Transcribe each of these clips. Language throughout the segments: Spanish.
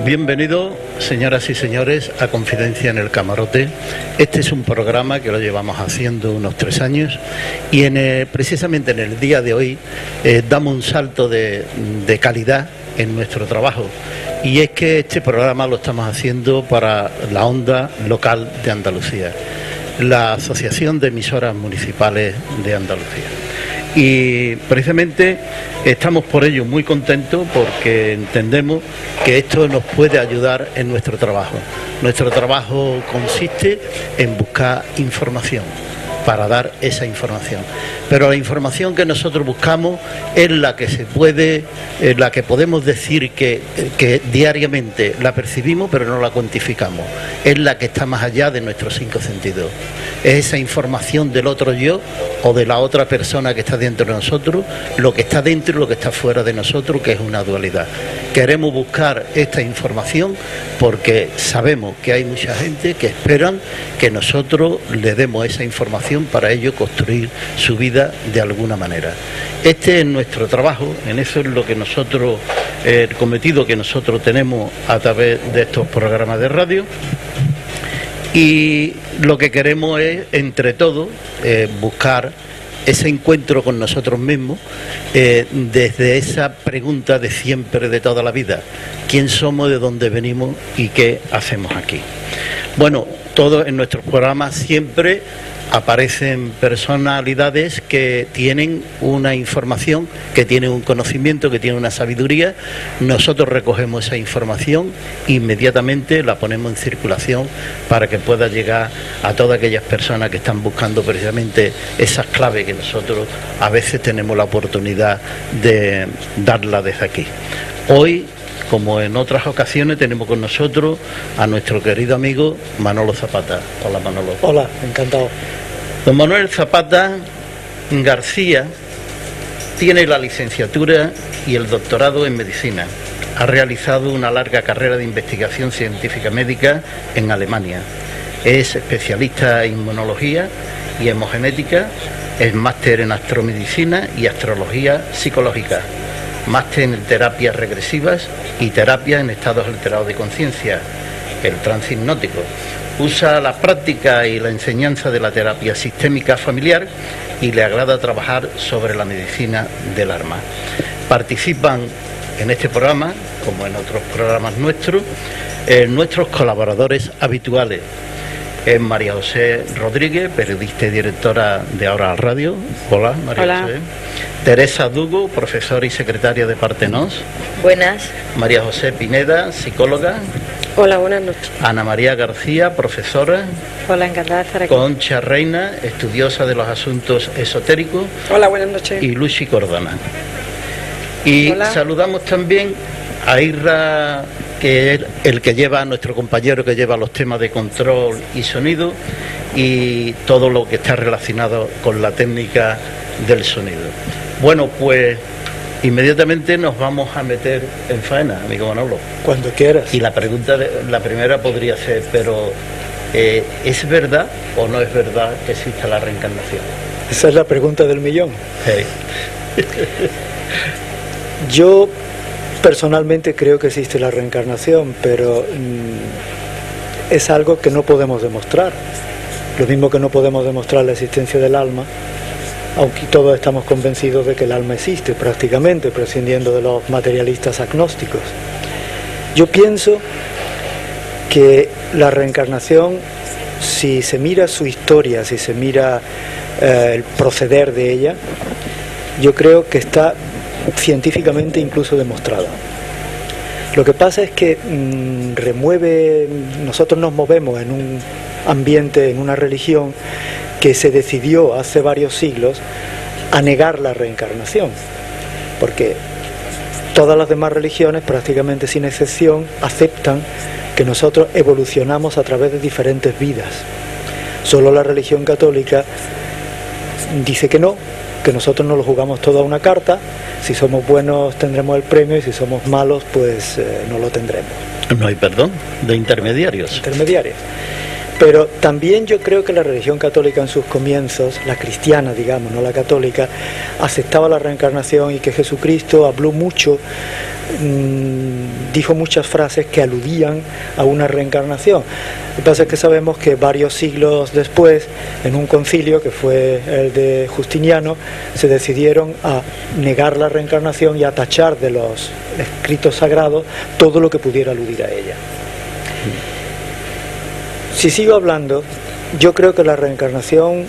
Bienvenidos, señoras y señores, a Confidencia en el Camarote. Este es un programa que lo llevamos haciendo unos 3 años y precisamente en el día de hoy damos un salto de calidad en nuestro trabajo. Y es que este programa lo estamos haciendo para la Onda Local de Andalucía, la Asociación de Emisoras Municipales de Andalucía. Y precisamente estamos por ello muy contentos porque entendemos que esto nos puede ayudar en nuestro trabajo. Nuestro trabajo consiste en buscar información para dar esa información. Pero la información que nosotros buscamos es la que se puede, la que podemos decir que diariamente la percibimos pero no la cuantificamos. Es la que está más allá de nuestros 5 sentidos. Es esa información del otro yo o de la otra persona que está dentro de nosotros, lo que está dentro y lo que está fuera de nosotros, que es una dualidad. Queremos buscar esta información porque sabemos que hay mucha gente que esperan que nosotros le demos esa información para ello construir su vida de alguna manera. Este es nuestro trabajo, en eso es lo que nosotros, el cometido que nosotros tenemos a través de estos programas de radio. Y lo que queremos es, entre todos, buscar ese encuentro con nosotros mismos, desde esa pregunta de siempre, de toda la vida: ¿quién somos, de dónde venimos y qué hacemos aquí? Bueno, todos en nuestros programas siempre aparecen personalidades que tienen una información, que tienen un conocimiento, que tienen una sabiduría. Nosotros recogemos esa información, inmediatamente la ponemos en circulación para que pueda llegar a todas aquellas personas que están buscando precisamente esas claves que nosotros a veces tenemos la oportunidad de darla desde aquí. Hoy, como en otras ocasiones, tenemos con nosotros a nuestro querido amigo Manolo Zapata. Hola, Manolo. Hola, encantado. Don Manuel Zapata García tiene la licenciatura y el doctorado en medicina. Ha realizado una larga carrera de investigación científica médica en Alemania. Es especialista en inmunología y hemogenética. Es máster en astromedicina y astrología psicológica. Máster en terapias regresivas y terapias en estados alterados de conciencia, el trance hipnótico. Usa la práctica y la enseñanza de la terapia sistémica familiar y le agrada trabajar sobre la medicina del alma. Participan en este programa, como en otros programas nuestros, nuestros colaboradores habituales. Es María José Rodríguez, periodista y directora de Ahora Radio. Hola, María Hola. José. Teresa Dugo, profesora y secretaria de Partenos. Buenas. María José Pineda, psicóloga. Hola, buenas noches. Ana María García, profesora. Hola, encantada de estar aquí. Concha Reina, estudiosa de los asuntos esotéricos. Hola, buenas noches. Y Lucy Cordana. Y Hola. Saludamos también a Irra, que es el que lleva, nuestro compañero que lleva los temas de control y sonido y todo lo que está relacionado con la técnica del sonido. Bueno, pues inmediatamente nos vamos a meter en faena, amigo Manolo. Cuando quieras. Y la primera podría ser, pero ¿es verdad o no es verdad que existe la reencarnación? Esa es la pregunta del millón. Sí. Yo personalmente creo que existe la reencarnación, pero es algo que no podemos demostrar. Lo mismo que no podemos demostrar la existencia del alma, aunque todos estamos convencidos de que el alma existe prácticamente, prescindiendo de los materialistas agnósticos. Yo pienso que la reencarnación, si se mira su historia, si se mira el proceder de ella, yo creo que está científicamente incluso demostrada. Lo que pasa es que nosotros nos movemos en un ambiente, en una religión que se decidió hace varios siglos a negar la reencarnación, porque todas las demás religiones, prácticamente sin excepción, aceptan que nosotros evolucionamos a través de diferentes vidas. Solo la religión católica dice que no, que nosotros nos lo jugamos todo a una carta. Si somos buenos tendremos el premio y si somos malos pues no lo tendremos. No hay perdón de intermediarios. Pero también yo creo que la religión católica en sus comienzos, la cristiana, digamos, no la católica, aceptaba la reencarnación y que Jesucristo habló mucho, dijo muchas frases que aludían a una reencarnación. Lo que pasa es que sabemos que varios siglos después, en un concilio que fue el de Justiniano, se decidieron a negar la reencarnación y a tachar de los escritos sagrados todo lo que pudiera aludir a ella. Si sigo hablando, yo creo que la reencarnación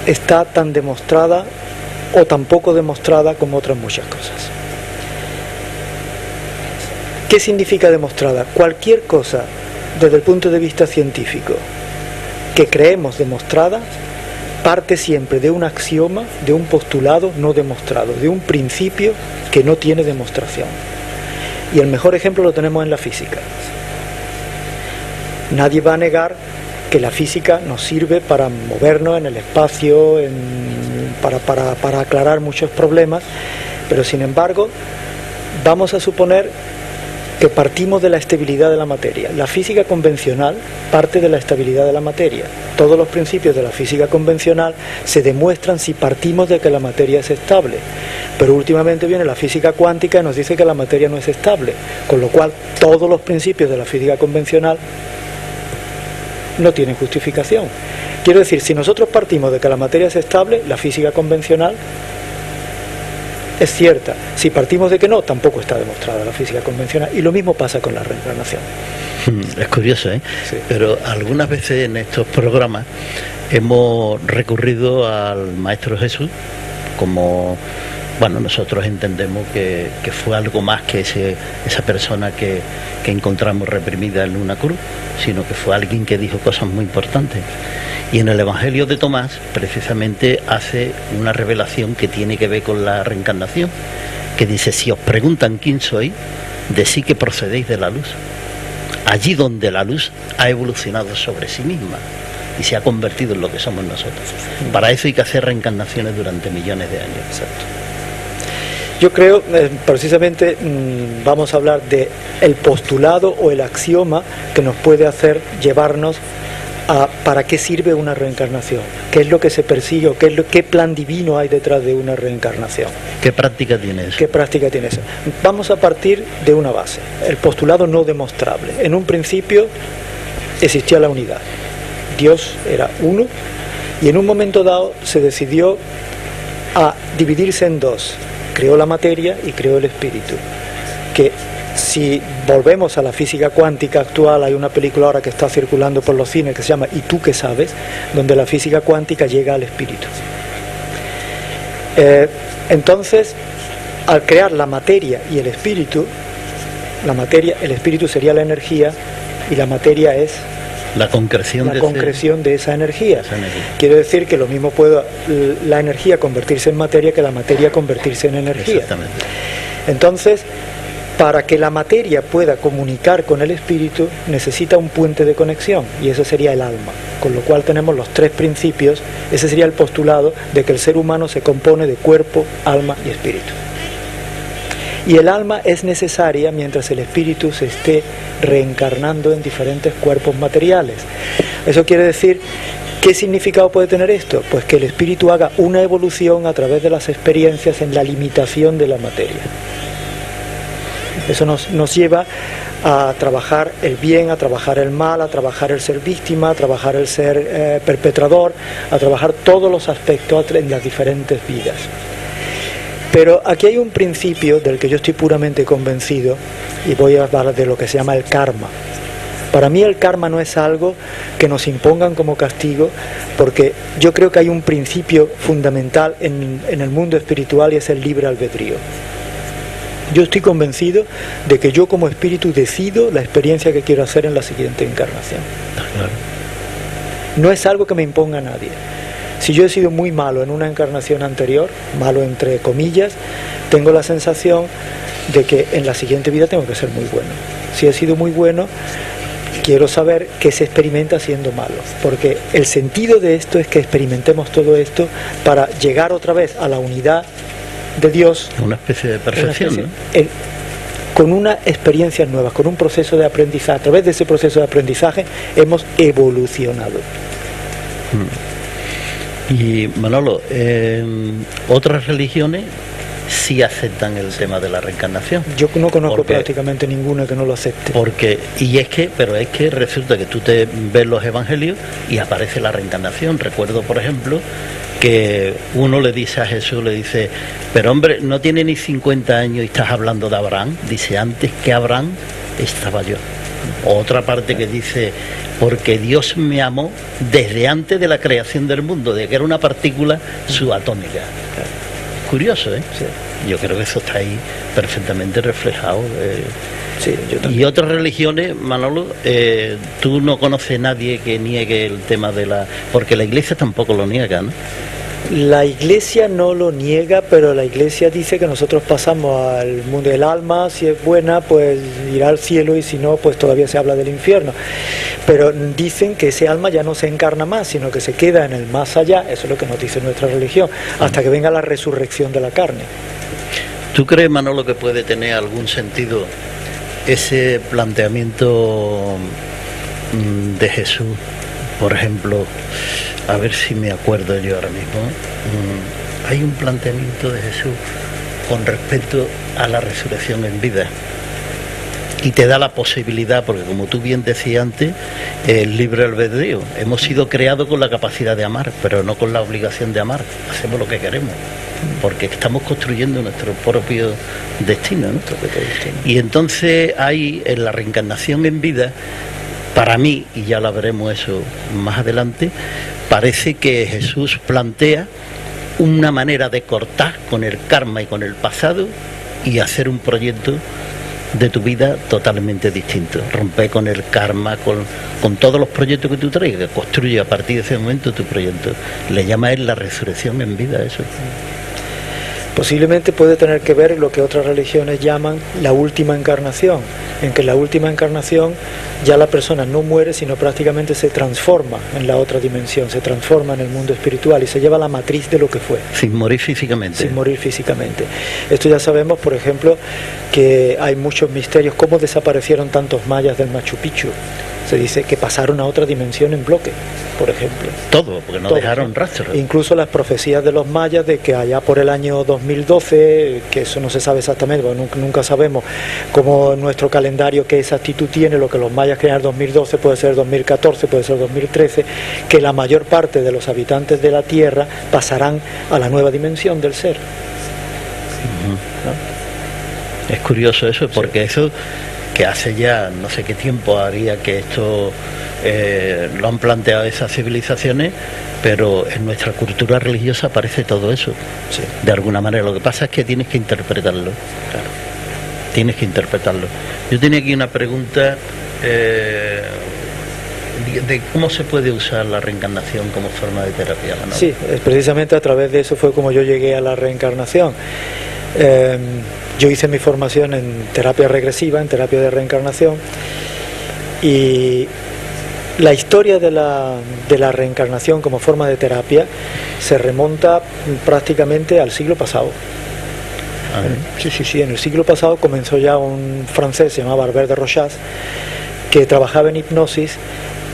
está tan demostrada o tan poco demostrada como otras muchas cosas. ¿Qué significa demostrada? Cualquier cosa, desde el punto de vista científico, que creemos demostrada, parte siempre de un axioma, de un postulado no demostrado, de un principio que no tiene demostración. Y el mejor ejemplo lo tenemos en la física. Nadie va a negar que la física nos sirve para movernos en el espacio, para aclarar muchos problemas, pero sin embargo, vamos a suponer que partimos de la estabilidad de la materia. La física convencional parte de la estabilidad de la materia. Todos los principios de la física convencional se demuestran si partimos de que la materia es estable. Pero últimamente viene la física cuántica y nos dice que la materia no es estable, con lo cual todos los principios de la física convencional no tienen justificación. Quiero decir, si nosotros partimos de que la materia es estable, la física convencional es cierta. Si partimos de que no, tampoco está demostrada la física convencional. Y lo mismo pasa con la reencarnación. Es curioso, ¿eh? Sí. Pero algunas veces en estos programas hemos recurrido al Maestro Jesús como... Bueno, nosotros entendemos que fue algo más que esa persona que encontramos reprimida en una cruz, sino que fue alguien que dijo cosas muy importantes. Y en el Evangelio de Tomás, precisamente, hace una revelación que tiene que ver con la reencarnación, que dice, si os preguntan quién soy, decid que procedéis de la luz. Allí donde la luz ha evolucionado sobre sí misma y se ha convertido en lo que somos nosotros. Para eso hay que hacer reencarnaciones durante millones de años. Exacto. Yo creo, precisamente, vamos a hablar de el postulado o el axioma que nos puede hacer llevarnos a para qué sirve una reencarnación, qué es lo que se persigue o qué plan divino hay detrás de una reencarnación. ¿Qué práctica tiene eso? ¿Qué práctica tiene eso? Vamos a partir de una base, el postulado no demostrable. En un principio existía la unidad, Dios era uno y en un momento dado se decidió a dividirse en dos. Creó la materia y creó el espíritu, que si volvemos a la física cuántica actual, hay una película ahora que está circulando por los cines que se llama ¿Y tú qué sabes?, donde la física cuántica llega al espíritu. Entonces, al crear la materia y el espíritu, el espíritu sería la energía y la materia es la concreción de esa energía. Quiere decir que lo mismo puede la energía convertirse en materia que la materia convertirse en energía. Exactamente. Entonces, para que la materia pueda comunicar con el espíritu, necesita un puente de conexión, y ese sería el alma. Con lo cual tenemos los tres principios, ese sería el postulado de que el ser humano se compone de cuerpo, alma y espíritu. Y el alma es necesaria mientras el espíritu se esté reencarnando en diferentes cuerpos materiales. Eso quiere decir, ¿qué significado puede tener esto? Pues que el espíritu haga una evolución a través de las experiencias en la limitación de la materia. Eso nos lleva a trabajar el bien, a trabajar el mal, a trabajar el ser víctima, a trabajar el ser perpetrador, a trabajar todos los aspectos en las diferentes vidas. Pero aquí hay un principio del que yo estoy puramente convencido y voy a hablar de lo que se llama el karma. Para mí el karma no es algo que nos impongan como castigo, porque yo creo que hay un principio fundamental en el mundo espiritual y es el libre albedrío. Yo estoy convencido de que yo como espíritu decido la experiencia que quiero hacer en la siguiente encarnación. Claro. No es algo que me imponga a nadie. Si yo he sido muy malo en una encarnación anterior, malo entre comillas, tengo la sensación de que en la siguiente vida tengo que ser muy bueno. Si he sido muy bueno, quiero saber qué se experimenta siendo malo, porque el sentido de esto es que experimentemos todo esto para llegar otra vez a la unidad de Dios. Una especie de perfección, ¿no? con unas experiencias nuevas, con un proceso de aprendizaje. A través de ese proceso de aprendizaje hemos evolucionado. Y Manolo, otras religiones sí aceptan el tema de la reencarnación. Yo no conozco prácticamente ninguna que no lo acepte. Pero es que resulta que tú te ves los evangelios y aparece la reencarnación. Recuerdo, por ejemplo, que uno le dice a Jesús, le dice, pero hombre, no tiene ni 50 años y estás hablando de Abraham. Dice, antes que Abraham estaba yo. Otra parte que dice, porque Dios me amó desde antes de la creación del mundo, de que era una partícula subatómica. Curioso, ¿eh? Sí. Yo creo que eso está ahí perfectamente reflejado. Sí, yo también. Y otras religiones, Manolo, tú no conoces a nadie que niegue el tema de la... Porque la Iglesia tampoco lo niega, ¿no? La Iglesia no lo niega, pero la Iglesia dice que nosotros pasamos al mundo del alma, si es buena, pues irá al cielo, y si no, pues todavía se habla del infierno. Pero dicen que ese alma ya no se encarna más, sino que se queda en el más allá, eso es lo que nos dice nuestra religión, hasta que venga la resurrección de la carne. ¿Tú crees, Manolo, que puede tener algún sentido ese planteamiento de Jesús? Por ejemplo, a ver si me acuerdo yo ahora mismo, hay un planteamiento de Jesús con respecto a la resurrección en vida, y te da la posibilidad, porque como tú bien decías antes, el libre albedrío, hemos sido creados con la capacidad de amar, pero no con la obligación de amar. Hacemos lo que queremos, porque estamos construyendo nuestro propio destino, ¿no? Y entonces hay en la reencarnación en vida, para mí, y ya la veremos eso más adelante, parece que Jesús plantea una manera de cortar con el karma y con el pasado y hacer un proyecto de tu vida totalmente distinto. Romper con el karma, con todos los proyectos que tú traigas, construye a partir de ese momento tu proyecto. Le llama él la resurrección en vida, eso. Posiblemente puede tener que ver lo que otras religiones llaman la última encarnación, en que la última encarnación ya la persona no muere, sino prácticamente se transforma en la otra dimensión, se transforma en el mundo espiritual y se lleva la matriz de lo que fue. Sin morir físicamente. Sin morir físicamente. Esto ya sabemos, por ejemplo, que hay muchos misterios, cómo desaparecieron tantos mayas del Machu Picchu. Se dice que pasaron a otra dimensión en bloque, por ejemplo. Todo, porque no dejaron rastro. Incluso las profecías de los mayas de que allá por el año 2012, que eso no se sabe exactamente, porque nunca sabemos cómo nuestro calendario qué exactitud tiene, lo que los mayas crean en 2012 puede ser 2014, puede ser 2013, que la mayor parte de los habitantes de la Tierra pasarán a la nueva dimensión del ser. ¿No? Es curioso eso, porque eso... que hace ya no sé qué tiempo haría que esto lo han planteado esas civilizaciones, pero en nuestra cultura religiosa aparece todo eso, sí, de alguna manera. Lo que pasa es que tienes que interpretarlo, claro, tienes que interpretarlo. Yo tenía aquí una pregunta de cómo se puede usar la reencarnación como forma de terapia, ¿no? Sí, precisamente a través de eso fue como yo llegué a la reencarnación. Yo hice mi formación en terapia regresiva, en terapia de reencarnación, y la historia de la reencarnación como forma de terapia se remonta prácticamente al siglo pasado. Sí, en el siglo pasado comenzó ya un francés, se llamaba Albert de Rochas, que trabajaba en hipnosis,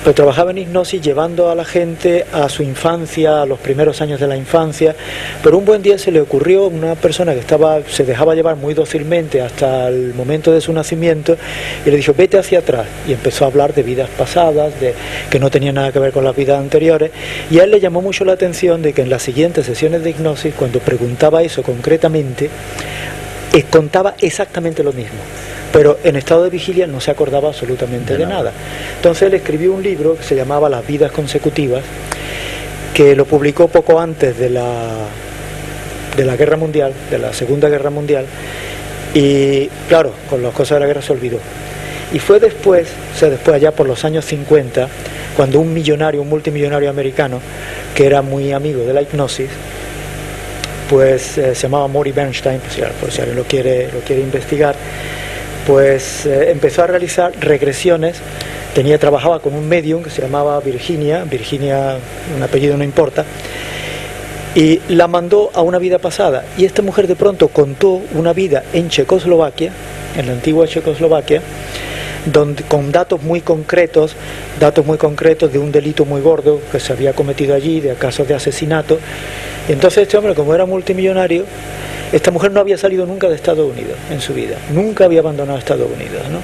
pero trabajaba en hipnosis llevando a la gente a su infancia, a los primeros años de la infancia, pero un buen día se le ocurrió, una persona que se dejaba llevar muy dócilmente hasta el momento de su nacimiento, y le dijo, vete hacia atrás, y empezó a hablar de vidas pasadas, que no tenían nada que ver con las vidas anteriores, y a él le llamó mucho la atención de que en las siguientes sesiones de hipnosis, cuando preguntaba eso concretamente, contaba exactamente lo mismo, pero en estado de vigilia no se acordaba absolutamente de nada. Entonces él escribió un libro que se llamaba Las vidas consecutivas, que lo publicó poco antes de la Guerra Mundial, de la Segunda Guerra Mundial, y claro, con las cosas de la guerra se olvidó. Y fue después allá por los años 50, cuando un multimillonario americano, que era muy amigo de la hipnosis, pues se llamaba Maury Bernstein, por si alguien lo quiere investigar, pues empezó a realizar regresiones. Trabajaba con un medium que se llamaba Virginia, un apellido no importa, y la mandó a una vida pasada. Y esta mujer de pronto contó una vida en Checoslovaquia, en la antigua Checoslovaquia, donde, con datos muy concretos de un delito muy gordo que se había cometido allí, de casos de asesinato. Y entonces este hombre, como era multimillonario, esta mujer no había salido nunca de Estados Unidos en su vida, nunca había abandonado Estados Unidos, ¿no?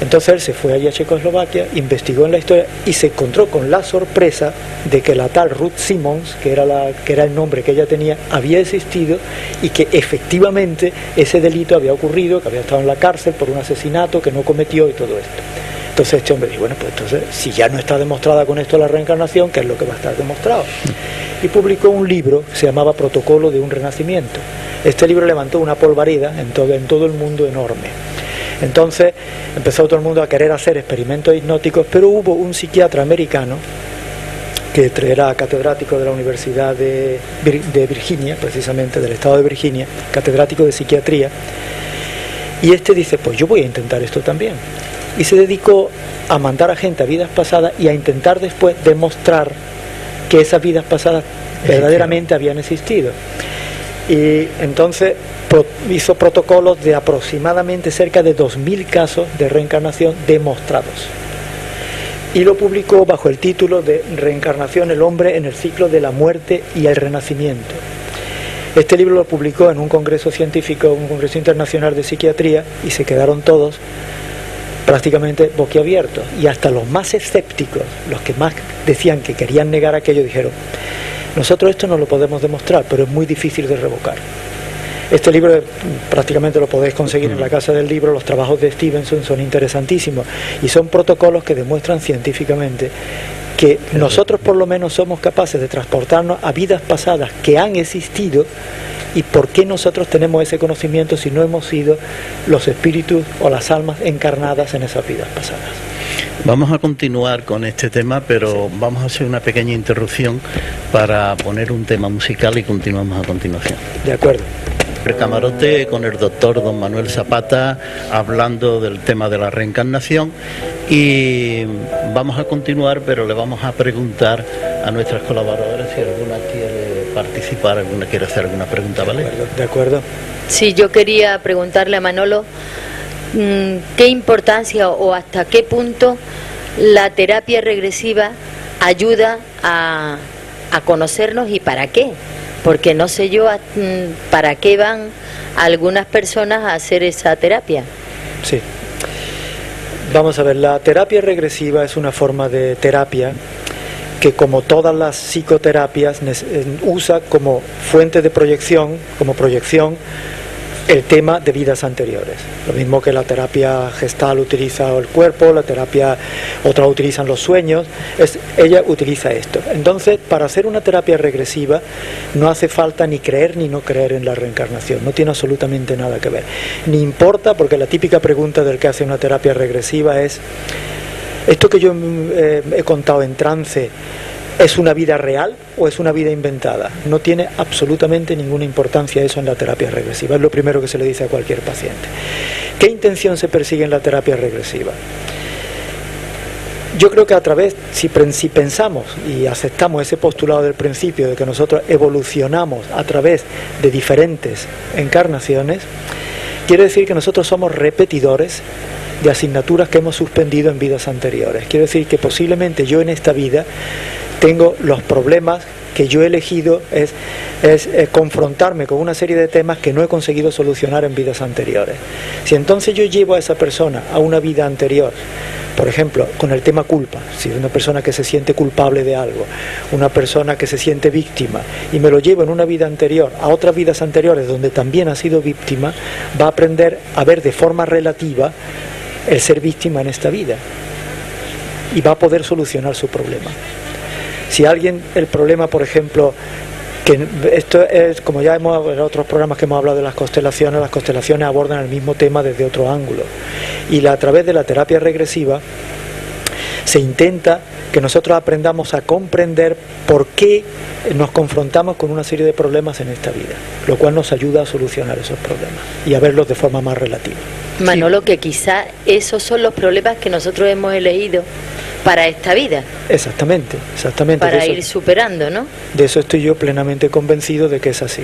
Entonces él se fue allí a Checoslovaquia, investigó en la historia y se encontró con la sorpresa de que la tal Ruth Simmons, que era el nombre que ella tenía, había existido y que efectivamente ese delito había ocurrido, que había estado en la cárcel por un asesinato que no cometió y todo esto. Entonces este hombre dijo, bueno, pues entonces, si ya no está demostrada con esto la reencarnación, ¿qué es lo que va a estar demostrado? Y publicó un libro que se llamaba Protocolo de un Renacimiento. Este libro levantó una polvareda en todo el mundo enorme. Entonces empezó todo el mundo a querer hacer experimentos hipnóticos, pero hubo un psiquiatra americano que era catedrático de la Universidad de Virginia, precisamente del estado de Virginia, catedrático de psiquiatría, y este dice, pues yo voy a intentar esto también. Y se dedicó a mandar a gente a vidas pasadas y a intentar después demostrar que esas vidas pasadas verdaderamente habían existido. Y entonces hizo protocolos de aproximadamente cerca de 2000 casos de reencarnación demostrados. Y lo publicó bajo el título de Reencarnación, el hombre en el ciclo de la muerte y el renacimiento. Este libro lo publicó en un congreso científico, un congreso internacional de psiquiatría, y se quedaron todos prácticamente boquiabiertos. Y hasta los más escépticos, los que más decían que querían negar aquello, dijeron, nosotros esto no lo podemos demostrar, pero es muy difícil de revocar. Este libro prácticamente lo podéis conseguir en la Casa del Libro. Los trabajos de Stevenson son interesantísimos y son protocolos que demuestran científicamente que nosotros por lo menos somos capaces de transportarnos a vidas pasadas que han existido. ¿Y por qué nosotros tenemos ese conocimiento si no hemos sido los espíritus o las almas encarnadas en esas vidas pasadas? Vamos a continuar con este tema, pero sí, vamos a hacer una pequeña interrupción para poner un tema musical y continuamos a continuación. De acuerdo. El camarote con el doctor don Manuel Zapata hablando del tema de la reencarnación, y vamos a continuar, pero le vamos a preguntar a nuestras colaboradoras si alguna quiere participar, alguna quiere hacer alguna pregunta, ¿vale? De acuerdo. Sí, yo quería preguntarle a Manolo qué importancia o hasta qué punto la terapia regresiva ayuda a conocernos y para qué. Porque no sé yo para qué van algunas personas a hacer esa terapia. Sí. Vamos a ver, la terapia regresiva es una forma de terapia que, como todas las psicoterapias, usa como fuente de proyección, el tema de vidas anteriores. Lo mismo que la terapia gestal utiliza el cuerpo, la terapia, otras utilizan los sueños, ella utiliza esto. Entonces, para hacer una terapia regresiva no hace falta ni creer ni no creer en la reencarnación, no tiene absolutamente nada que ver. Ni importa, porque la típica pregunta del que hace una terapia regresiva es, ¿esto que yo he contado en trance ¿es una vida real o es una vida inventada? No tiene absolutamente ninguna importancia eso en la terapia regresiva. Es lo primero que se le dice a cualquier paciente. ¿Qué intención se persigue en la terapia regresiva? Yo creo que a través, si pensamos y aceptamos ese postulado del principio de que nosotros evolucionamos a través de diferentes encarnaciones, quiere decir que nosotros somos repetidores de asignaturas que hemos suspendido en vidas anteriores. Quiere decir que posiblemente yo en esta vida tengo los problemas que yo he elegido es confrontarme con una serie de temas que no he conseguido solucionar en vidas anteriores. Si entonces yo llevo a esa persona a una vida anterior, por ejemplo, con el tema culpa, si es una persona que se siente culpable de algo, una persona que se siente víctima, y me lo llevo en una vida anterior a otras vidas anteriores donde también ha sido víctima, va a aprender a ver de forma relativa el ser víctima en esta vida y va a poder solucionar su problema. Si alguien, el problema, por ejemplo, que esto es, como ya hemos en otros programas que hemos hablado de las constelaciones abordan el mismo tema desde otro ángulo. Y a través de la terapia regresiva se intenta que nosotros aprendamos a comprender por qué nos confrontamos con una serie de problemas en esta vida, lo cual nos ayuda a solucionar esos problemas y a verlos de forma más relativa. Manolo, que quizá esos son los problemas que nosotros hemos elegido para esta vida. Exactamente. Para ir superando, ¿no? De eso estoy yo plenamente convencido de que es así.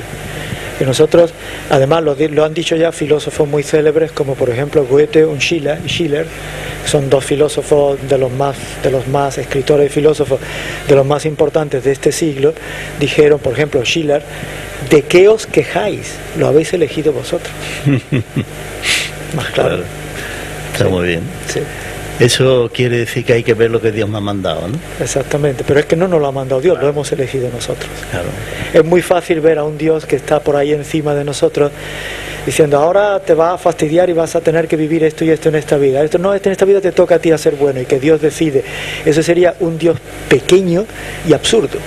Que nosotros, además lo han dicho ya filósofos muy célebres como por ejemplo Goethe y Schiller, son dos filósofos de los más escritores y filósofos de los más importantes de este siglo. Dijeron, por ejemplo, Schiller: ¿de qué os quejáis? Lo habéis elegido vosotros. Más claro. Está muy bien. Sí. Eso quiere decir que hay que ver lo que Dios me ha mandado, ¿no? Exactamente, pero es que no nos lo ha mandado Dios, lo hemos elegido nosotros. Claro. Es muy fácil ver a un Dios que está por ahí encima de nosotros diciendo: ahora te va a fastidiar y vas a tener que vivir esto y esto en esta vida. Esto no, en esta vida te toca a ti hacer bueno, y que Dios decide. Eso sería un Dios pequeño y absurdo,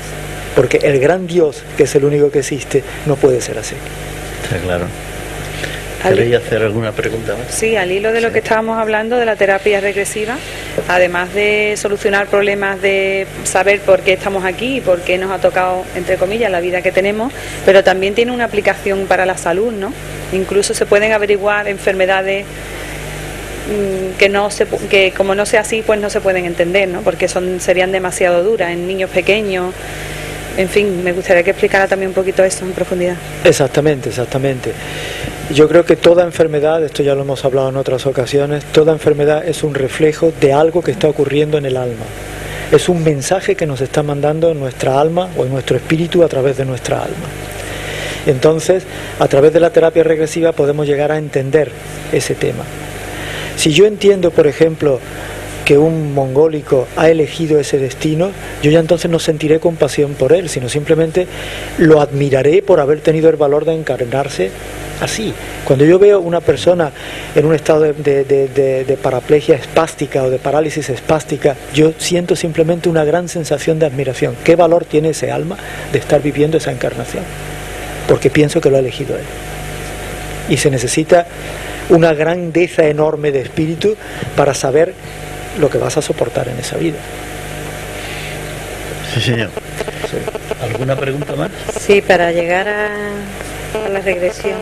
porque el gran Dios, que es el único que existe, no puede ser así. Está claro. ¿Queréis hacer alguna pregunta más? Sí, al hilo de lo que estábamos hablando de la terapia regresiva, además de solucionar problemas de saber por qué estamos aquí y por qué nos ha tocado, entre comillas, la vida que tenemos, pero también tiene una aplicación para la salud, ¿no? Incluso se pueden averiguar enfermedades que como no sea así, pues no se pueden entender, ¿no? Porque serían demasiado duras en niños pequeños. En fin, me gustaría que explicara también un poquito eso en profundidad. Exactamente. Yo creo que toda enfermedad, esto ya lo hemos hablado en otras ocasiones, toda enfermedad es un reflejo de algo que está ocurriendo en el alma. Es un mensaje que nos está mandando nuestra alma o nuestro espíritu a través de nuestra alma. Entonces, a través de la terapia regresiva podemos llegar a entender ese tema. Si yo entiendo, por ejemplo, que un mongólico ha elegido ese destino, yo ya entonces no sentiré compasión por él, sino simplemente lo admiraré por haber tenido el valor de encarnarse así. Cuando yo veo una persona en un estado de paraplegia espástica o de parálisis espástica, yo siento simplemente una gran sensación de admiración. ¿Qué valor tiene ese alma de estar viviendo esa encarnación? Porque pienso que lo ha elegido él. Y se necesita una grandeza enorme de espíritu para saber lo que vas a soportar en esa vida. Sí, señor. Sí. ¿Alguna pregunta más? Sí, para llegar a la regresión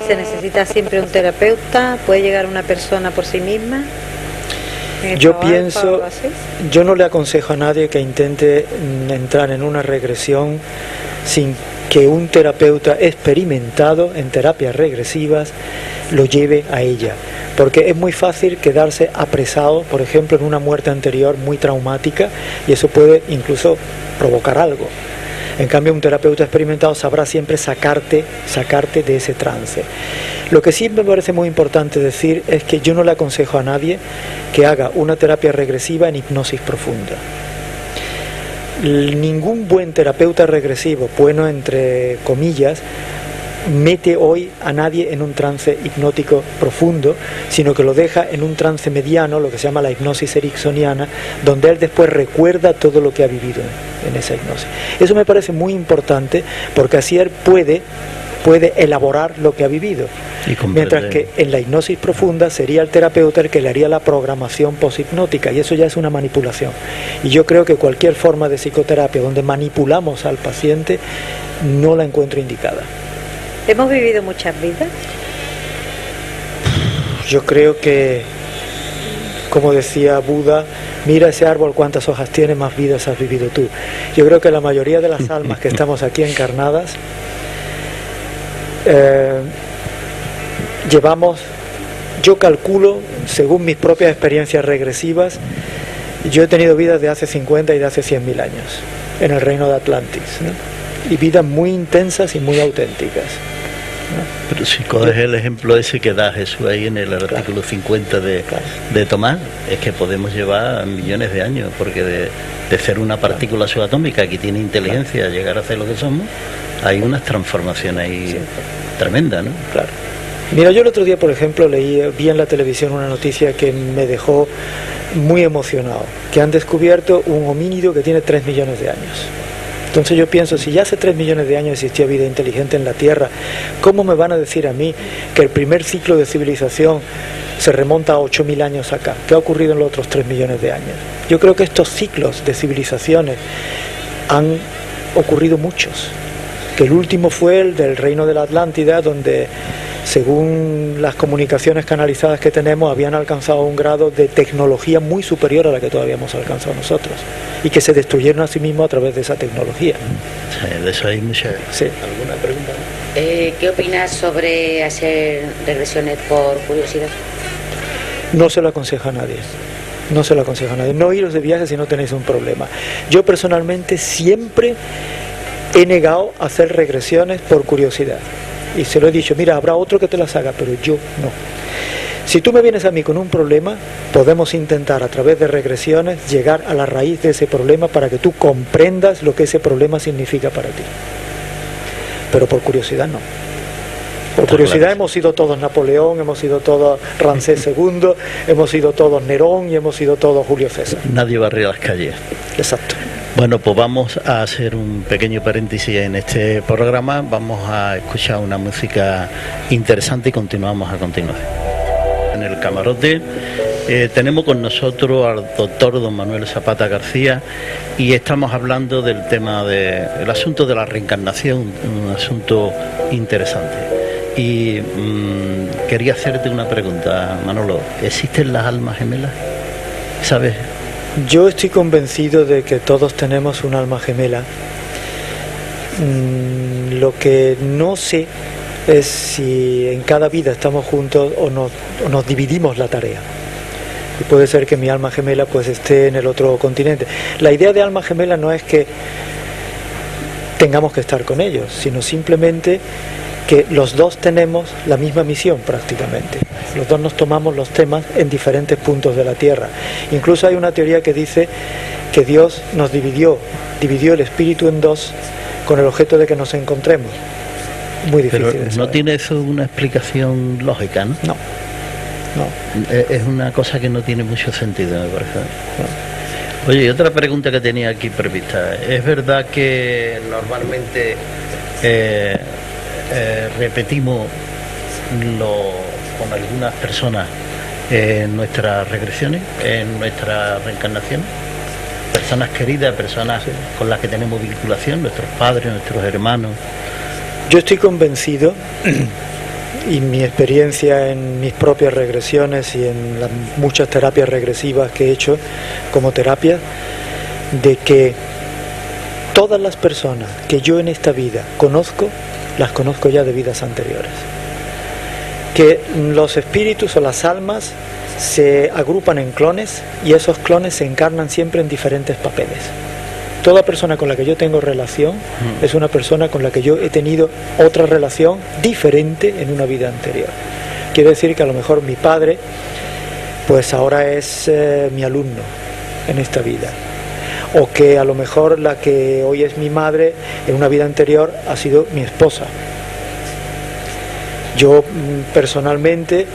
se necesita siempre un terapeuta. ¿Puede llegar una persona por sí misma? Yo pienso, yo no le aconsejo a nadie que intente entrar en una regresión sin que un terapeuta experimentado en terapias regresivas lo lleve a ella, porque es muy fácil quedarse apresado, por ejemplo, en una muerte anterior muy traumática, y eso puede incluso provocar algo. En cambio, un terapeuta experimentado sabrá siempre sacarte de ese trance. Lo que sí me parece muy importante decir es que yo no le aconsejo a nadie que haga una terapia regresiva en hipnosis profunda. Ningún buen terapeuta regresivo, bueno entre comillas, mete hoy a nadie en un trance hipnótico profundo, sino que lo deja en un trance mediano, lo que se llama la hipnosis ericksoniana, donde él después recuerda todo lo que ha vivido en esa hipnosis. Eso me parece muy importante, porque así él puede elaborar lo que ha vivido, mientras que en la hipnosis profunda sería el terapeuta el que le haría la programación poshipnótica, y eso ya es una manipulación. Y yo creo que cualquier forma de psicoterapia donde manipulamos al paciente no la encuentro indicada. ¿Hemos vivido muchas vidas? Yo creo que, como decía Buda, mira ese árbol cuántas hojas tiene, más vidas has vivido tú. Yo creo que la mayoría de las almas que estamos aquí encarnadas llevamos, yo calculo, según mis propias experiencias regresivas, yo he tenido vidas de hace 50 y de hace 100.000 años en el reino de Atlantis, ¿no? Y vidas muy intensas y muy auténticas, ¿no? Pero si coges el ejemplo ese que da Jesús ahí en el artículo 50 de Tomás, es que podemos llevar millones de años, porque de ser una partícula subatómica que tiene inteligencia, llegar a ser lo que somos, hay unas transformaciones ahí tremendas, ¿no? Claro. Mira, yo el otro día, por ejemplo, vi en la televisión una noticia que me dejó muy emocionado, que han descubierto un homínido que tiene 3 millones de años. Entonces yo pienso, si ya hace 3 millones de años existía vida inteligente en la Tierra, ¿cómo me van a decir a mí que el primer ciclo de civilización se remonta a 8.000 años acá? ¿Qué ha ocurrido en los otros 3 millones de años? Yo creo que estos ciclos de civilizaciones han ocurrido muchos, que el último fue el del reino de la Atlántida, donde según las comunicaciones canalizadas que tenemos, habían alcanzado un grado de tecnología muy superior a la que todavía hemos alcanzado nosotros, y que se destruyeron a sí mismos a través de esa tecnología. Sí, de eso hay muchas. Sí. ¿Alguna pregunta? ¿Qué opinas sobre hacer regresiones por curiosidad? No se lo aconseja a nadie. No se lo aconseja a nadie. No iros de viaje si no tenéis un problema. Yo personalmente siempre he negado hacer regresiones por curiosidad. Y se lo he dicho, mira, habrá otro que te las haga, pero yo no. Si tú me vienes a mí con un problema, podemos intentar a través de regresiones llegar a la raíz de ese problema para que tú comprendas lo que ese problema significa para ti. Pero por curiosidad no. Por curiosidad hemos sido todos Napoleón, hemos sido todos Ramsés II, hemos sido todos Nerón y hemos sido todos Julio César. Nadie barría las calles. Exacto. Bueno, pues vamos a hacer un pequeño paréntesis en este programa. Vamos a escuchar una música interesante y continuamos a continuación. En el camarote tenemos con nosotros al doctor don Manuel Zapata García y estamos hablando del tema del asunto de la reencarnación, un asunto interesante. Y quería hacerte una pregunta, Manolo. ¿Existen las almas gemelas? ¿Sabes? Yo estoy convencido de que todos tenemos un alma gemela. Lo que no sé es si en cada vida estamos juntos o nos dividimos la tarea. Y puede ser que mi alma gemela pues esté en el otro continente. La idea de alma gemela no es que tengamos que estar con ellos, sino simplemente que los dos tenemos la misma misión prácticamente. Los dos nos tomamos los temas en diferentes puntos de la Tierra. Incluso hay una teoría que dice que Dios nos dividió el espíritu en dos con el objeto de que nos encontremos. Muy difícil de saber. No tiene eso una explicación lógica, ¿no? No. Es una cosa que no tiene mucho sentido, me parece. No. Oye, y otra pregunta que tenía aquí prevista. ¿Es verdad que normalmente repetimos con algunas personas en nuestras regresiones, en nuestra reencarnación? Personas queridas, personas con las que tenemos vinculación, nuestros padres, nuestros hermanos. Yo estoy convencido, y mi experiencia en mis propias regresiones y en las muchas terapias regresivas que he hecho como terapia, de que todas las personas que yo en esta vida conozco, las conozco ya de vidas anteriores. Que los espíritus o las almas se agrupan en clones y esos clones se encarnan siempre en diferentes papeles. Toda persona con la que yo tengo relación es una persona con la que yo he tenido otra relación diferente en una vida anterior. Quiere decir que a lo mejor mi padre pues ahora es mi alumno en esta vida, o que a lo mejor la que hoy es mi madre en una vida anterior ha sido mi esposa. Yo personalmente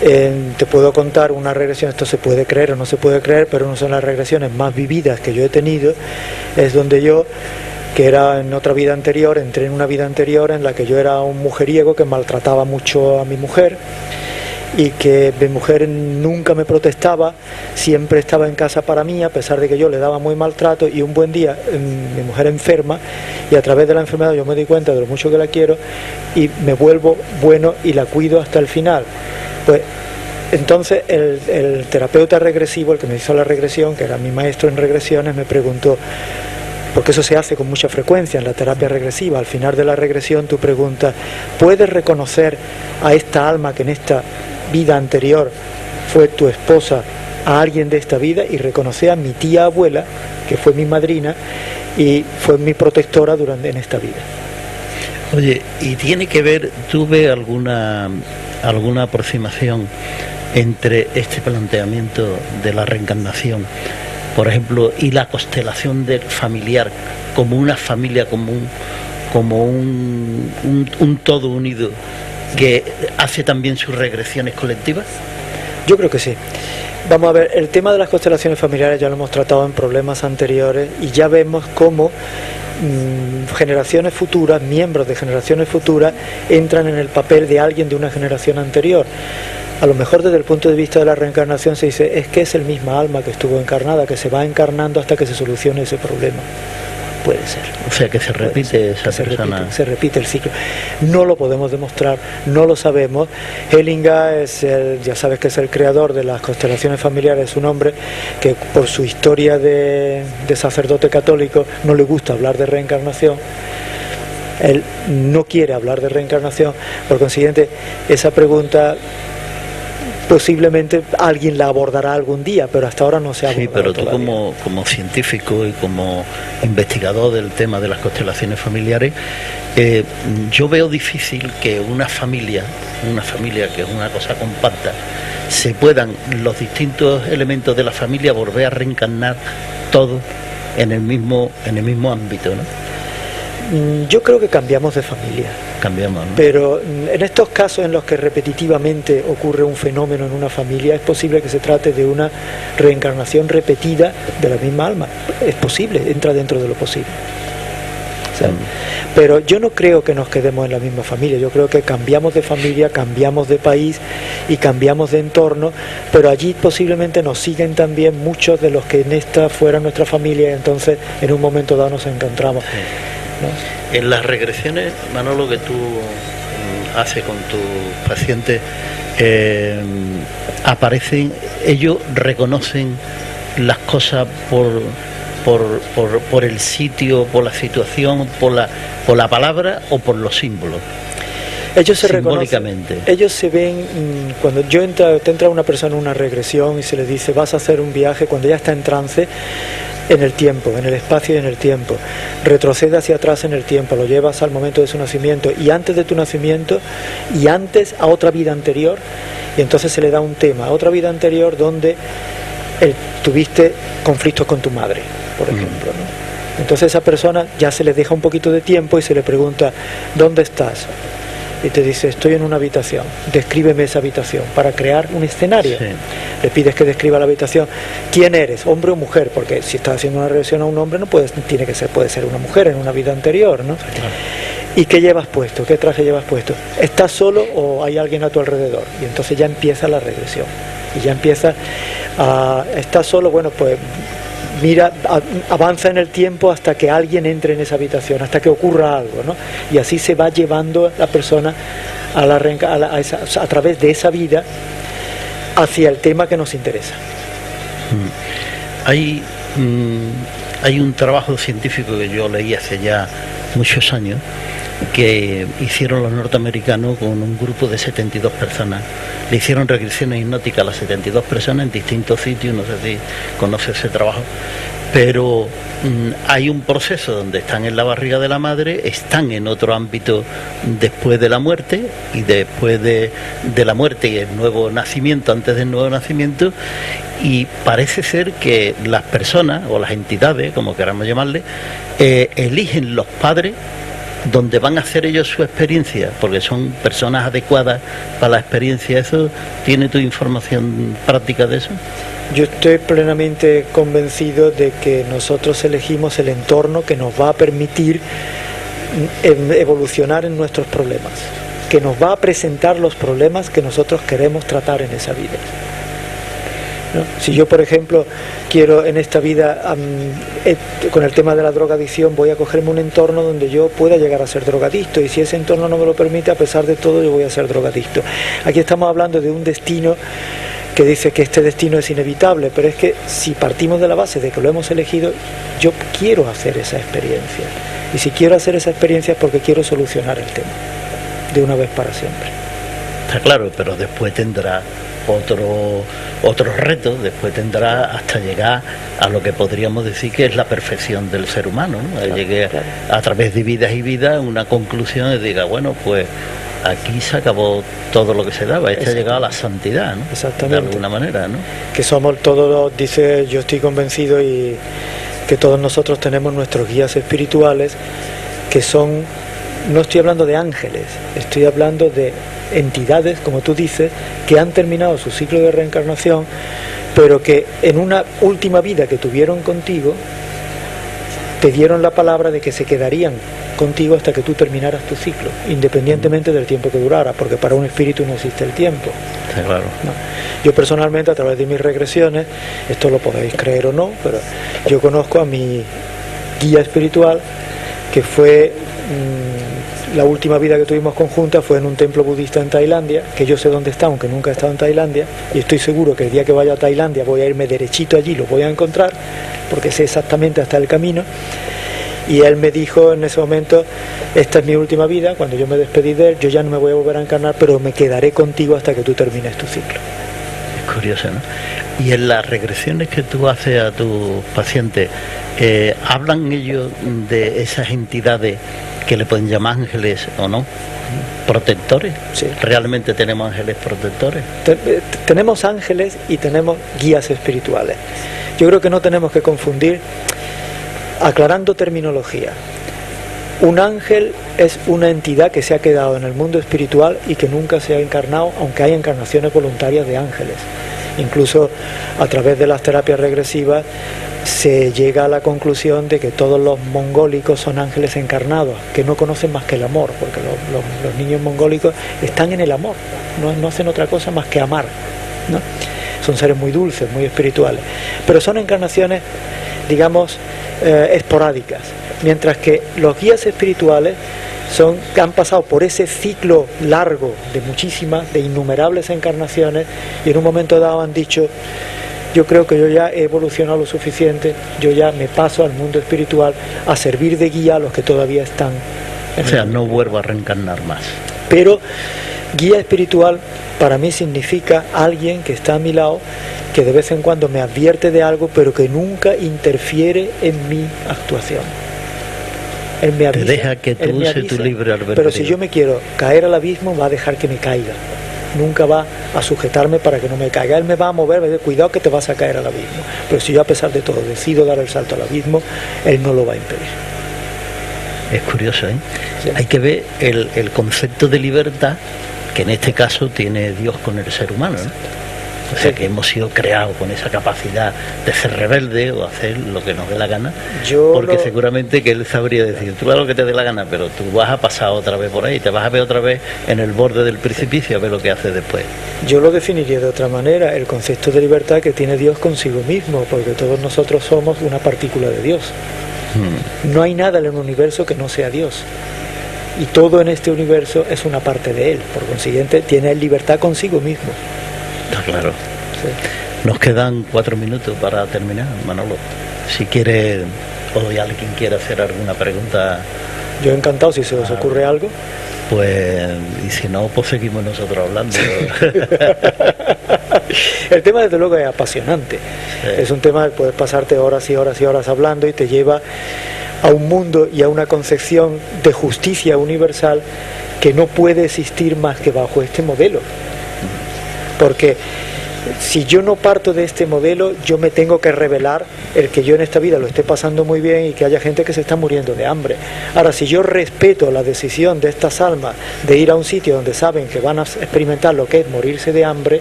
te puedo contar una regresión, esto se puede creer o no se puede creer, pero no son las regresiones más vividas que yo he tenido, es donde yo, que era en otra vida anterior, entré en una vida anterior en la que yo era un mujeriego que maltrataba mucho a mi mujer, y que mi mujer nunca me protestaba, siempre estaba en casa para mí, a pesar de que yo le daba muy maltrato, y un buen día mi mujer enferma, y a través de la enfermedad yo me di cuenta de lo mucho que la quiero, y me vuelvo bueno y la cuido hasta el final. Pues entonces el terapeuta regresivo, el que me hizo la regresión, que era mi maestro en regresiones, me preguntó, porque eso se hace con mucha frecuencia en la terapia regresiva, al final de la regresión tú preguntas, ¿puedes reconocer a esta alma que en esta vida anterior fue tu esposa, a alguien de esta vida? Y reconocí a mi tía abuela, que fue mi madrina y fue mi protectora en esta vida. Oye, ¿y tiene que ver, tuve alguna aproximación entre este planteamiento de la reencarnación, por ejemplo, y la constelación del familiar como una familia común, como un todo unido que hace también sus regresiones colectivas? Yo creo que sí. Vamos a ver, el tema de las constelaciones familiares ya lo hemos tratado en problemas anteriores y ya vemos cómo generaciones futuras, miembros de generaciones futuras, entran en el papel de alguien de una generación anterior. A lo mejor desde el punto de vista de la reencarnación se dice, es que es el misma alma que estuvo encarnada, que se va encarnando hasta que se solucione ese problema. puede ser. O sea que se repite esa persona. Se repite el ciclo. No lo podemos demostrar, no lo sabemos. Hellinger ya sabes que es el creador de las constelaciones familiares, es un hombre que por su historia de sacerdote católico no le gusta hablar de reencarnación. Él no quiere hablar de reencarnación, por consiguiente, esa pregunta posiblemente alguien la abordará algún día, pero hasta ahora no se ha abordado. Sí, pero tú todavía. como científico y como investigador del tema de las constelaciones familiares, yo veo difícil que una familia que es una cosa compacta, se puedan los distintos elementos de la familia volver a reencarnar todos en el mismo ámbito, ¿no? Yo creo que cambiamos de familia. Cambiamos, ¿no? Pero en estos casos en los que repetitivamente ocurre un fenómeno en una familia, es posible que se trate de una reencarnación repetida de la misma alma. Es posible, entra dentro de lo posible. Pero yo no creo que nos quedemos en la misma familia, yo creo que cambiamos de familia, cambiamos de país y cambiamos de entorno, pero allí posiblemente nos siguen también muchos de los que en esta fuera nuestra familia, y entonces en un momento dado nos encontramos. ¿No? En las regresiones, Manolo, que tú haces con tus pacientes, aparecen, ellos reconocen las cosas por el sitio, por la situación, por la palabra o por los símbolos. Ellos se simbólicamente reconocen, ellos se ven, cuando te entra una persona en una regresión y se le dice vas a hacer un viaje, cuando ya está en trance, en el tiempo, en el espacio y en el tiempo, retrocede hacia atrás en el tiempo, lo llevas al momento de su nacimiento y antes de tu nacimiento y antes a otra vida anterior, y entonces se le da un tema, a otra vida anterior donde tuviste conflictos con tu madre, por ejemplo, ¿no? Entonces esa persona ya se le deja un poquito de tiempo y se le pregunta ¿dónde estás? Y te dice estoy en una habitación, descríbeme esa habitación para crear un escenario. Sí. Le pides que describa la habitación. ¿Quién eres? ¿Hombre o mujer? Porque si estás haciendo una regresión a un hombre no puede ser una mujer en una vida anterior, ¿no? Claro. ¿Y qué llevas puesto? ¿Qué traje llevas puesto? ¿Estás solo o hay alguien a tu alrededor? Y entonces ya empieza la regresión. Y ya empieza ¿estás solo? Bueno, pues mira, avanza en el tiempo hasta que alguien entre en esa habitación, hasta que ocurra algo, ¿no? Y así se va llevando la persona a través de esa vida hacia el tema que nos interesa. Hay un trabajo científico que yo leí hace ya muchos años que hicieron los norteamericanos con un grupo de 72 personas. Le hicieron regresiones hipnóticas a las 72 personas en distintos sitios, no sé si conoces ese trabajo, pero hay un proceso donde están en la barriga de la madre, están en otro ámbito después de la muerte y después de la muerte y el nuevo nacimiento, antes del nuevo nacimiento, y parece ser que las personas o las entidades, como queramos llamarle, eligen los padres donde van a hacer ellos su experiencia, porque son personas adecuadas para la experiencia. ¿Eso tiene tu información práctica de eso? Yo estoy plenamente convencido de que nosotros elegimos el entorno que nos va a permitir evolucionar en nuestros problemas, que nos va a presentar los problemas que nosotros queremos tratar en esa vida, ¿no? Si yo, por ejemplo, quiero en esta vida, con el tema de la drogadicción, voy a cogerme un entorno donde yo pueda llegar a ser drogadicto, y si ese entorno no me lo permite, a pesar de todo, yo voy a ser drogadicto. Aquí estamos hablando de un destino que dice que este destino es inevitable, pero es que si partimos de la base de que lo hemos elegido, yo quiero hacer esa experiencia, y si quiero hacer esa experiencia es porque quiero solucionar el tema de una vez para siempre. Está claro, pero después tendrá otros retos, después tendrá hasta llegar a lo que podríamos decir que es la perfección del ser humano, ¿no? Claro, llegue claro, a través de vidas y vidas una conclusión y diga, bueno, pues aquí se acabó todo lo que se daba, ha llegado a la santidad, ¿no? Exactamente. De alguna manera, ¿no? Que somos todos, dice, yo estoy convencido y que todos nosotros tenemos nuestros guías espirituales, que son, no estoy hablando de ángeles, estoy hablando de entidades, como tú dices, que han terminado su ciclo de reencarnación, pero que en una última vida que tuvieron contigo, te dieron la palabra de que se quedarían contigo hasta que tú terminaras tu ciclo, independientemente del tiempo que durara, porque para un espíritu no existe el tiempo. Sí, claro. No. Yo personalmente, a través de mis regresiones, esto lo podéis creer o no, pero yo conozco a mi guía espiritual, que fue la última vida que tuvimos conjunta fue en un templo budista en Tailandia, que yo sé dónde está, aunque nunca he estado en Tailandia, y estoy seguro que el día que vaya a Tailandia voy a irme derechito allí, lo voy a encontrar, porque sé exactamente hasta el camino. Y él me dijo en ese momento: esta es mi última vida, cuando yo me despedí de él, yo ya no me voy a volver a encarnar, pero me quedaré contigo hasta que tú termines tu ciclo. Es curioso, ¿no? Y en las regresiones que tú haces a tus pacientes, ¿hablan ellos de esas entidades que le pueden llamar ángeles o no? ¿Protectores? Sí. ¿Realmente tenemos ángeles protectores? Tenemos ángeles y tenemos guías espirituales. Yo creo que no tenemos que confundir, aclarando terminología. Un ángel es una entidad que se ha quedado en el mundo espiritual y que nunca se ha encarnado, aunque hay encarnaciones voluntarias de ángeles. Incluso a través de las terapias regresivas se llega a la conclusión de que todos los mongólicos son ángeles encarnados, que no conocen más que el amor, porque los niños mongólicos están en el amor, no hacen otra cosa más que amar, ¿no? Son seres muy dulces, muy espirituales, pero son encarnaciones, digamos, esporádicas, mientras que los guías espirituales han pasado por ese ciclo largo de muchísimas, de innumerables encarnaciones, y en un momento dado han dicho: yo creo que yo ya he evolucionado lo suficiente, yo ya me paso al mundo espiritual a servir de guía a los que todavía están en o sea, no vuelvo a reencarnar más. Pero guía espiritual para mí significa alguien que está a mi lado, que de vez en cuando me advierte de algo, pero que nunca interfiere en mi actuación. Él me avisa, te deja que tú uses tu libre albedrío. Pero si yo me quiero caer al abismo, va a dejar que me caiga. Nunca va a sujetarme para que no me caiga. Él me va a mover, me dice: cuidado que te vas a caer al abismo. Pero si yo, a pesar de todo, decido dar el salto al abismo, él no lo va a impedir. Es curioso, ¿eh? Sí. Hay que ver el concepto de libertad que en este caso tiene Dios con el ser humano, ¿no? O sea, que hemos sido creados con esa capacidad de ser rebelde o hacer lo que nos dé la gana, porque seguramente que él sabría decir: tú haz lo que te dé la gana, pero tú vas a pasar otra vez por ahí, te vas a ver otra vez en el borde del precipicio a ver lo que hace después. Yo lo definiría de otra manera, el concepto de libertad que tiene Dios consigo mismo, porque todos nosotros somos una partícula de Dios. No hay nada en el universo que no sea Dios, y todo en este universo es una parte de Él, por consiguiente tiene libertad consigo mismo. Está claro. Sí. Nos quedan 4 minutos para terminar, Manolo. Si quiere, o alguien quiere hacer alguna pregunta. Yo encantado, si se os ocurre algo. Pues, y si no, pues seguimos nosotros hablando. El tema, desde luego, es apasionante. Sí. Es un tema que puedes pasarte horas y horas y horas hablando, y te lleva a un mundo y a una concepción de justicia universal que no puede existir más que bajo este modelo. Porque si yo no parto de este modelo, yo me tengo que revelar el que yo en esta vida lo esté pasando muy bien y que haya gente que se está muriendo de hambre. Ahora, si yo respeto la decisión de estas almas de ir a un sitio donde saben que van a experimentar lo que es morirse de hambre,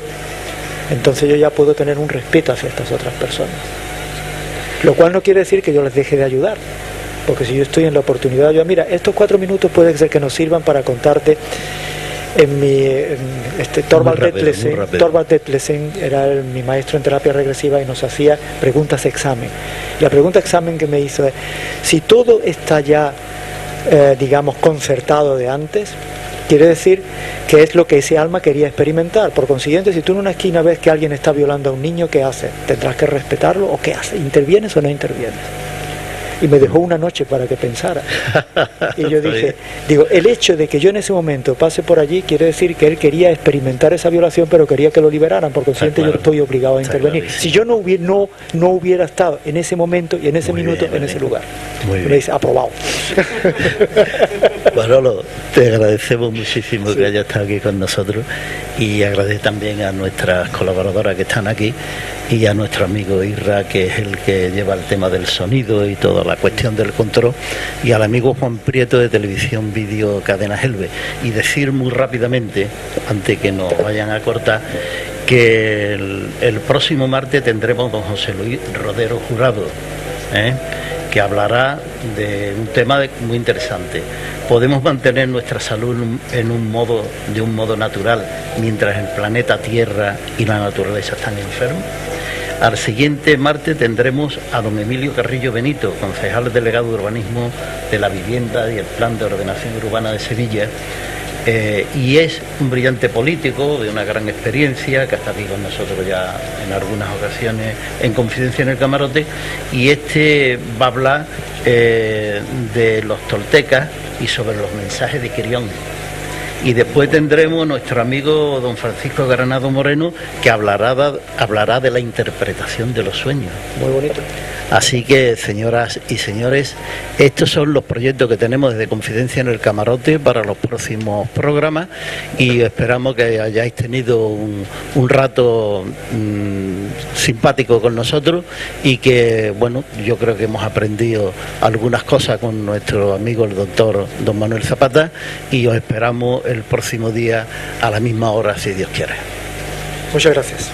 entonces yo ya puedo tener un respeto hacia estas otras personas. Lo cual no quiere decir que yo les deje de ayudar, porque si yo estoy en la oportunidad, mira, estos 4 minutos puede ser que nos sirvan para contarte. Thorvald Detlesen era mi maestro en terapia regresiva y nos hacía preguntas examen. La pregunta examen que me hizo es: si todo está ya, digamos, concertado de antes, quiere decir que es lo que ese alma quería experimentar. Por consiguiente, si tú en una esquina ves que alguien está violando a un niño, ¿qué haces? ¿Tendrás que respetarlo o qué haces? ¿Intervienes o no intervienes? Y me dejó una noche para que pensara. Y yo dije, el hecho de que yo en ese momento pase por allí quiere decir que él quería experimentar esa violación, pero quería que lo liberaran. Por consiguiente, yo estoy obligado a intervenir. Si yo no hubiera estado en ese momento y en ese minuto, en ese lugar. Me dice: aprobado. Manolo, te agradecemos muchísimo que hayas estado aquí con nosotros, y agradecer también a nuestras colaboradoras que están aquí y a nuestro amigo Irra, que es el que lleva el tema del sonido y toda la cuestión del control, y al amigo Juan Prieto de Televisión Vídeo Cadena Gelbe. Y decir muy rápidamente, antes que nos vayan a cortar, que el próximo martes tendremos don José Luis Rodero Jurado, que hablará de un tema muy interesante. ¿Podemos mantener nuestra salud de un modo natural mientras el planeta Tierra y la naturaleza están enfermos? Al siguiente martes tendremos a don Emilio Carrillo Benito, concejal delegado de Urbanismo de la Vivienda y el Plan de Ordenación Urbana de Sevilla, y es un brillante político de una gran experiencia que está aquí con nosotros ya en algunas ocasiones en Confidencia en el Camarote, y este va a hablar de los toltecas y sobre los mensajes de Quirión. Y después tendremos nuestro amigo don Francisco Granado Moreno, que hablará de la interpretación de los sueños. Muy bonito. Así que, señoras y señores, estos son los proyectos que tenemos desde Confidencia en el Camarote para los próximos programas, y esperamos que hayáis tenido un rato simpático con nosotros, y que, bueno, yo creo que hemos aprendido algunas cosas con nuestro amigo el doctor don Manuel Zapata, y os esperamos el próximo día a la misma hora, si Dios quiere. Muchas gracias.